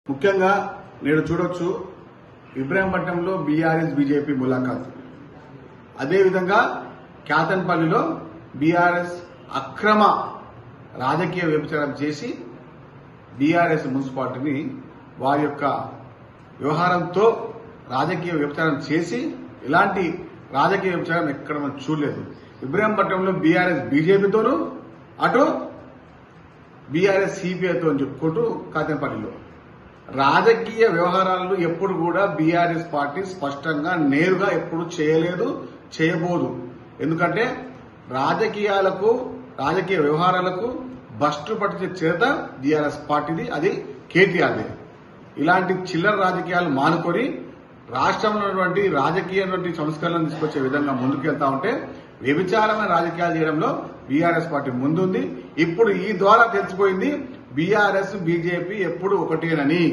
ముఖ్యంగా నేడు చూడొచ్చు ఇబ్రాహీంపట్నంలో బీఆర్ఎస్ బీజేపీ ములాఖాత్, అదేవిధంగా క్యాతన్పల్లిలో బీఆర్ఎస్ అక్రమ రాజకీయ వ్యభిచారం చేసి బీఆర్ఎస్ మున్సిపాలిటీని వారి యొక్క వ్యవహారంతో రాజకీయ వ్యభిచారం చేసి ఇలాంటి రాజకీయ వ్యభిచారం ఎక్కడ మనం చూడలేదు. ఇబ్రాహీంపట్నంలో బీఆర్ఎస్ బీజేపీతోనూ అటు బీఆర్ఎస్ సిపిఐతో అని చెప్పుకుంటూ కాతన్పల్లిలో రాజకీయ వ్యవహారాలను ఎప్పుడు కూడా బీఆర్ఎస్ పార్టీ స్పష్టంగా నేరుగా ఎప్పుడు చేయలేదు, చేయబోదు. ఎందుకంటే రాజకీయ వ్యవహారాలకు బస్టు పట్టించే చేత బీఆర్ఎస్ పార్టీది, అది కేటీఆర్ది. ఇలాంటి చిల్లర రాజకీయాలు మానుకొని రాష్ట్రంలో ఉన్నటువంటి రాజకీయ సంస్కరణలను తీసుకొచ్చే విధంగా ముందుకెళ్తా ఉంటే వ్యభిచారమైన రాజకీయాలు చేయడంలో బీఆర్ఎస్ పార్టీ ముందుంది. ఇప్పుడు ఈ ద్వారా తెలిసిపోయింది బీఆర్ఎస్ బీజేపీ ఎప్పుడు ఒకటేనని.